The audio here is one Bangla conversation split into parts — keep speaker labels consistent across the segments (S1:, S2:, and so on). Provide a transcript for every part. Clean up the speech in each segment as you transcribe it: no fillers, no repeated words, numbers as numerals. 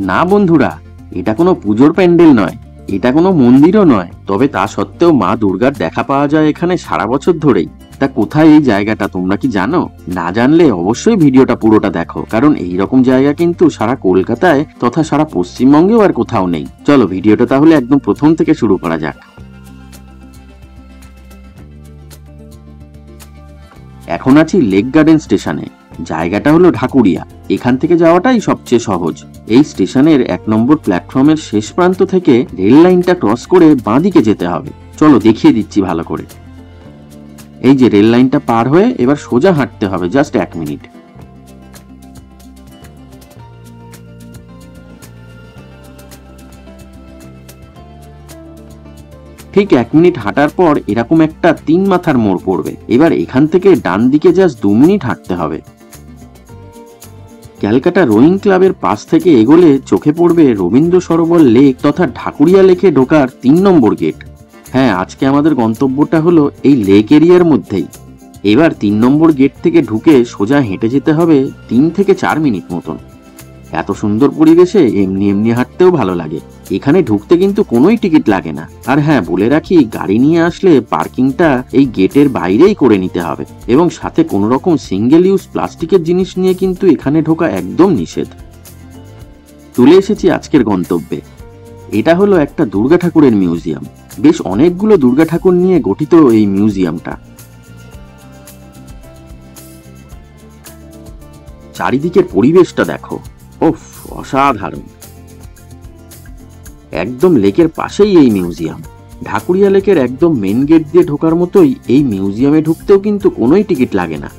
S1: না বন্ধুরা, এটা কোনো পুজোর প্যান্ডেল নয়, এটা কোনো মন্দিরও নয়। তবে তা সত্ত্বেও মা দুর্গার দেখা পাওয়া যায় এখানে সারা বছর ধরেই। তা কোথায় এই জায়গাটা তোমরা কি জানো? না জানলে অবশ্যই ভিডিওটা পুরোটা দেখো, কারণ এই রকম জায়গা কিন্তু সারা কলকাতায় তথা সারা পশ্চিমবঙ্গেও আর কোথাও নেই। চলো ভিডিওটা তাহলে একদম প্রথম থেকে শুরু করা যাক। এখন আছি লেক গার্ডেন স্টেশনে। জায়গাটা হলো ঢাকুরিয়া। এখান থেকে যাওয়াটাই সবচেয়ে সহজ। এই স্টেশনের 1 নম্বর প্ল্যাটফর্মের শেষ প্রান্ত থেকে রেল লাইনটা ক্রস করে বাঁদিকে যেতে হবে। চলো দেখিয়ে দিচ্ছি ভালো করে। এই যে রেল লাইনটা পার হয়ে এবার সোজা হাঁটতে হবে জাস্ট 1 মিনিট। ঠিক 1 মিনিট হাঁটার পর এরকম একটা 3 মাথার মোড় পড়বে। এবার এখান থেকে ডান দিকে জাস্ট 2 মিনিট হাঁটতে হবে। ক্যালকাটা রোয়িং ক্লাবের পাশ থেকে এগোলে চোখে পড়বে রবীন্দ্র সরোবর লেক তথা ঢাকুরিয়া লেকে ঢোকার 3 নম্বর গেট। হ্যাঁ, আজকে আমাদের গন্তব্যটা হলো এই লেক এরিয়ার মধ্যেই। এবার 3 নম্বর গেট থেকে ঢুকে সোজা হেঁটে যেতে হবে 3 থেকে 4 মিনিট মতন। এত সুন্দর পরিবেশে এমনি এমনি হাঁটতেও ভালো লাগে। এখানে ঢুকতে কিন্তু কোনোই টিকিট লাগে না। আর হ্যাঁ, বলে রাখি, গাড়ি নিয়ে আসলে পার্কিংটা এই গেটের বাইরেই করে নিতে হবে, এবং সাথে কোনো রকম সিঙ্গেল ইউজ প্লাস্টিকের জিনিস নিয়ে কিন্তু এখানে ঢোকা একদম নিষেধ। চলে এসেছি আজকের গন্তব্যে। এটা হলো একটা দুর্গা ঠাকুরের মিউজিয়াম। বেশ অনেকগুলো দুর্গা ঠাকুর নিয়ে গঠিত এই মিউজিয়ামটা। চারিদিকের পরিবেশটা দেখো, ওফ, অসাধারণ। একদম লেকের পাশেই এই মিউজিয়াম। ঢাকুরিয়া লেকের একদম মেন গেট দিয়ে ঢোকার মতোই এই মিউজিয়ামে ঢুকতেও কিন্তু কোনোই টিকিট লাগে না।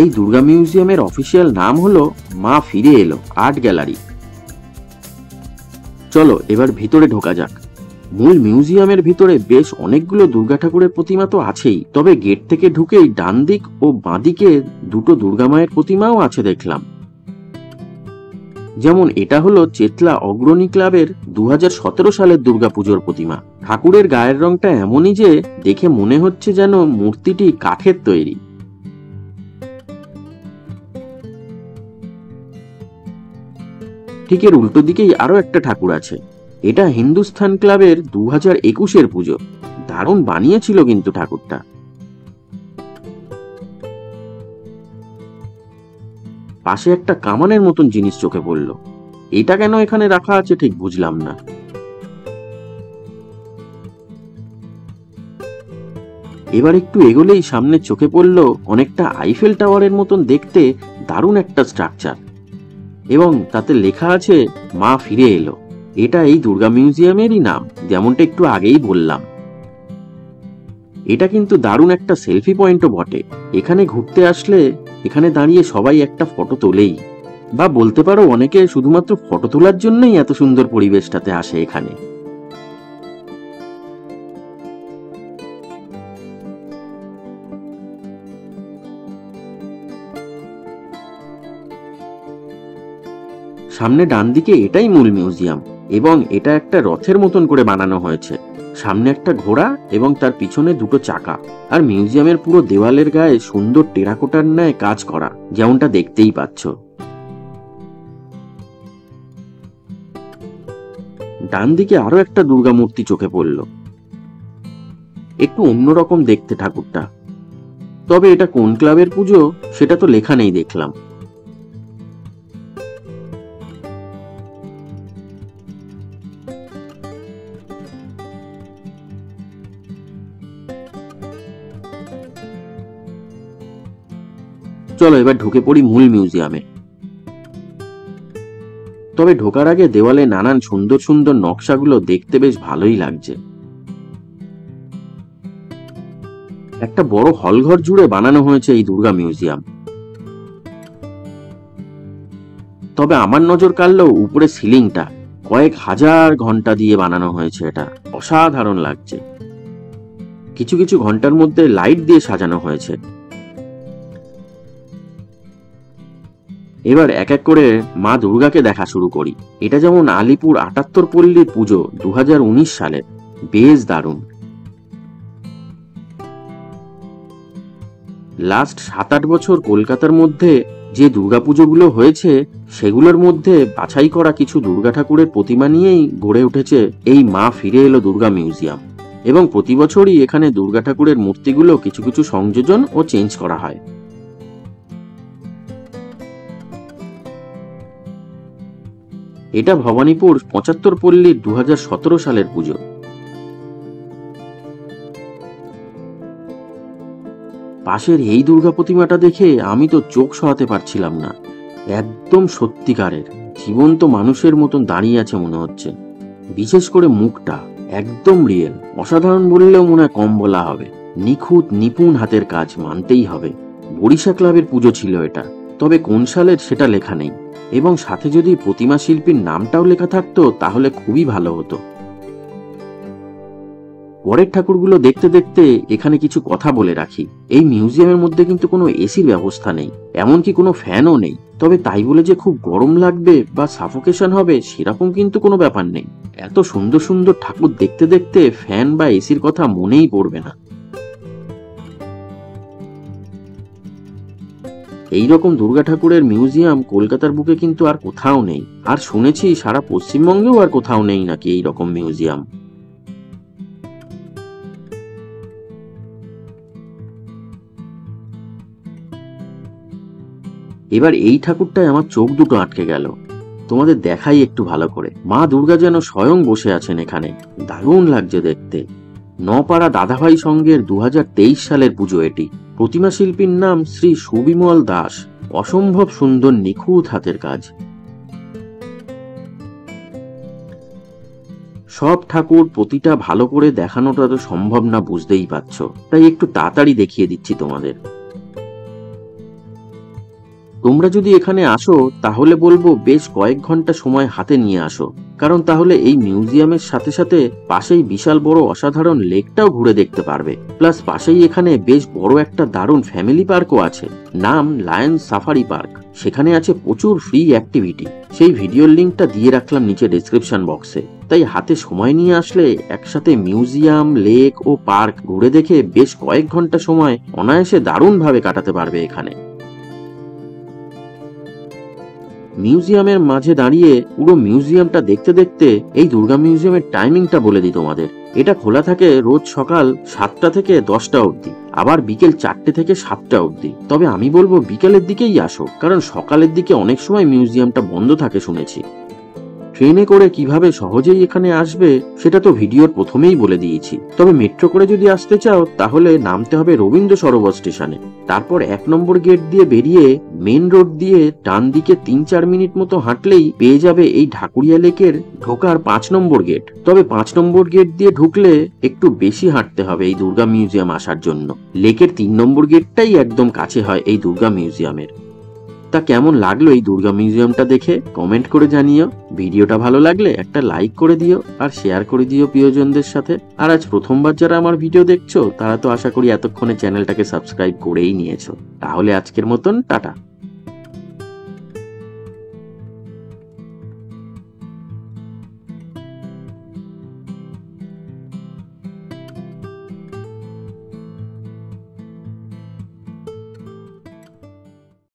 S1: এই দুর্গা মিউজিয়ামের অফিসিয়াল নাম হলো মা ফিরে এলো আর্ট গ্যালারি। চলো এবার ভিতরে ঢোকা যাক। মূল মিউজিয়ামের ভিতরে বেশ অনেকগুলো দুর্গা ঠাকুরের প্রতিমা তো আছেই, তবে গেট থেকে ঢুকেই ডান দিক ও বাঁদিকে দুটো দুর্গা মায়ের প্রতিমাও আছে দেখলাম। যেমন এটা হলো চেতলা অগ্রণী ক্লাবের 2017 সালের দুর্গাপুজোর প্রতিমা। ঠাকুরের গায়ের রংটা এমনই যে দেখে মনে হচ্ছে যেন মূর্তিটি কাঠের তৈরি। ঠিক এর উল্টো দিকেই আরো একটা ঠাকুর আছে। এটা হিন্দুস্থান ক্লাবের 2021-এর পুজো। দারুণ বানিয়েছিল কিন্তু ঠাকুরটা। পাশে একটা কামানের মতন জিনিস চোখে পড়ল। এটা কেন এখানে রাখা আছে ঠিক বুঝলাম না। এবার একটু এগোলেই সামনে চোখে পড়ল অনেকটা আইফেল টাওয়ারের মতন দেখতে দারুণ একটা স্ট্রাকচার, এবং তাতে লেখা আছে মা ফিরে এলো। এটা এই দুর্গা মিউজিয়ামেরই নাম, যেমনটা একটু আগেই বললাম। এটা কিন্তু দারুণ একটা সেলফি পয়েন্টও বটে। এখানে ঘুরতে আসলে এখানে দাঁড়িয়ে সবাই একটা ফটো তোলেই, বা বলতে পারো অনেকে শুধুমাত্র ফটো তোলার জন্যই এত সুন্দর পরিবেশটাতে আসে এখানে। সামনে ডান দিকে এটাই মূল মিউজিয়াম, এবং এটা একটা রথের মতন করে বানানো হয়েছে। সামনে একটা ঘোড়া এবং তার পিছনে দুটো চাকা। আর মিউজিয়ামের পুরো দেওয়ালের গায়ে সুন্দর টেরাকোটার ন্যায় কাজ করা, যেমনটা দেখতেই পাচ্ছ। ডান দিকে আরো একটা দুর্গা মূর্তি চোখে পড়ল। একটু অন্যরকম দেখতে ঠাকুরটা, তবে এটা কোন ক্লাবের পুজো সেটা তো লেখা নেই দেখলাম। চলো এবার ঢুকে পড়ি মূল মিউজিয়ামে। তবে ঢোকার আগে দেওয়ালে নানান সুন্দর সুন্দর নকশাগুলো দেখতে বেশ ভালোই লাগছে। একটা বড় হলঘর জুড়ে বানানো হয়েছে এই দুর্গা মিউজিয়াম। তবে আমার নজর কাড়লো উপরে সিলিংটা। কয়েক হাজার ঘন্টা দিয়ে বানানো হয়েছে, এটা অসাধারণ লাগছে। কিছু কিছু ঘন্টার মধ্যে লাইট দিয়ে সাজানো হয়েছে। এবার এক এক করে মা দুর্গাকে দেখা শুরু করি। এটা যেমন আলিপুর ৭৮ পল্লীর পুজো 2019 সালের, বেশ দারুণ। লাস্ট 7-8 বছর কলকাতার মধ্যে যে দুর্গাপুজোগুলো হয়েছে সেগুলোর মধ্যে বাছাই করা কিছু দুর্গা ঠাকুরের প্রতিমা নিয়েই গড়ে উঠেছে এই মা ফিরে এলো দুর্গা মিউজিয়াম। এবং প্রতি বছরই এখানে দুর্গা ঠাকুরের মূর্তিগুলো কিছু কিছু সংযোজন ও চেঞ্জ করা হয়। এটা ভবানীপুর ৭৫ পল্লীর ২০১৭ সালের পুজো। পাশের এই দুর্গা প্রতিমাটা দেখে আমি তো চোখ সরাতে পারছিলাম না। একদম সত্যিকারের জীবন্ত মানুষের মতন দাঁড়িয়ে আছে মনে হচ্ছে। বিশেষ করে মুখটা একদম রিয়েল, অসাধারণ বললেও মনে হয় কম বলা হবে। নিখুঁত নিপুণ হাতের কাজ মানতেই হবে। বরিশা ক্লাবের পুজো ছিল এটা, তবে কোন সালের সেটা লেখা নেই। এবং সাথে যদি প্রতিমা শিল্পীর নামটাও লেখা থাকতো তাহলে খুবই ভালো হতো। পরের ঠাকুরগুলো দেখতে দেখতে এখানে কিছু কথা বলে রাখি। এই মিউজিয়ামের মধ্যে কিন্তু কোনো এসির ব্যবস্থা নেই, এমনকি কোনো ফ্যানও নেই। তবে তাই বলে যে খুব গরম লাগবে বা সাফোকেশন হবে সেরকম কিন্তু কোনো ব্যাপার নেই। এত সুন্দর সুন্দর ঠাকুর দেখতে দেখতে ফ্যান বা এসির কথা মনেই পড়বে না। এইরকম দুর্গা ঠাকুরের মিউজিয়াম কলকাতার বুকে কিন্তু আর কোথাও নেই। আর শুনেছি সারা পশ্চিমবঙ্গেও আর কোথাও নেই নাকি এইরকম মিউজিয়াম। এবার এই ঠাকুরটায় আমার চোখ দুটো আটকে গেল। তোমাদের দেখাই একটু ভালো করে। মা দুর্গা যেন স্বয়ং বসে আছেন এখানে। দারুণ লাগছে দেখতে। নপাড়া দাদাভাই সংঘের ২০২৩ সালের পুজো এটি। প্রতিমা শিল্পীর নাম শ্রী সুবিমল দাস। অসম্ভব সুন্দর নিখুঁত হাতের কাজ। সব ঠাকুর প্রতিটা ভালো করে দেখানোটা তো সম্ভব না, বুঝতেই পারছো, তাই একটু তাড়াতাড়ি দেখিয়ে দিচ্ছি তোমাদের। তোমরা যদি এখানে আসো তাহলে বলবো বেশ কয়েক ঘন্টা সময় হাতে নিয়ে আসো, কারণ তাহলে এই মিউজিয়ামের সাথে সাথে পাশেই বিশাল বড় অসাধারণ লেকটাও ঘুরে দেখতে পারবে। প্লাস পাশেই এখানে বেশ বড় একটা দারুণ ফ্যামিলি পার্কও আছে, নাম লায়ন সাফারি পার্ক। সেখানে আছে প্রচুর ফ্রি অ্যাক্টিভিটি। সেই ভিডিওর লিঙ্কটা দিয়ে রাখলাম নিচে ডেসক্রিপশন বক্সে। তাই হাতে সময় নিয়ে আসলে একসাথে মিউজিয়াম, লেক ও পার্ক ঘুরে দেখে বেশ কয়েক ঘন্টা সময় অনায়াসে দারুণভাবে কাটাতে পারবে এখানে। মিউজিয়ামের মাঝে দাঁড়িয়ে পুরো মিউজিয়ামটা দেখতে দেখতে এই দুর্গা মিউজিয়ামের টাইমিংটা বলে দিই তোমাদের। এটা খোলা থাকে রোজ সকাল ৭টা থেকে 10টা অবধি, আবার বিকেল 4টে থেকে 7টা অবধি। তবে আমি বলবো বিকেলের দিকেই আসো, কারণ সকালের দিকে অনেক সময় মিউজিয়ামটা বন্ধ থাকে শুনেছি। ট্রেনে করে কিভাবে সহজেই এখানে আসবে সেটা তো ভিডিওর প্রথমেই বলে দিয়েছি। তবে মেট্রো করে যদি আসতে চাও তাহলে নামতে হবে রবীন্দ্র সরোবর স্টেশনে। তারপর 1 নম্বর গেট দিয়ে বেরিয়ে মেন রোড দিয়ে ডান দিকে ৩-৪ মিনিট মতো হাঁটলেই পেয়ে যাবে এই ঢাকুরিয়া লেকের ঢোকার 5 নম্বর গেট। তবে 5 নম্বর গেট দিয়ে ঢুকলে একটু বেশি হাঁটতে হবে এই দুর্গা মিউজিয়াম আসার জন্য। লেকের 3 নম্বর গেটটাই একদম কাছে হয় এই দুর্গা মিউজিয়ামের। তা কেমন লাগলো এই দুর্গা মিউজিয়ামটা দেখে কমেন্ট করে জানিও। ভিডিওটা ভালো লাগলে একটা লাইক করে দিও আর শেয়ার করে দিও প্রিয়জনদের সাথে। আর আজ প্রথমবার যারা আমার ভিডিও দেখছো তারা তো আশা করি এতক্ষণে চ্যানেলটাকে সাবস্ক্রাইব করেই নিয়েছো। তাহলে আজকের মতন টাটা।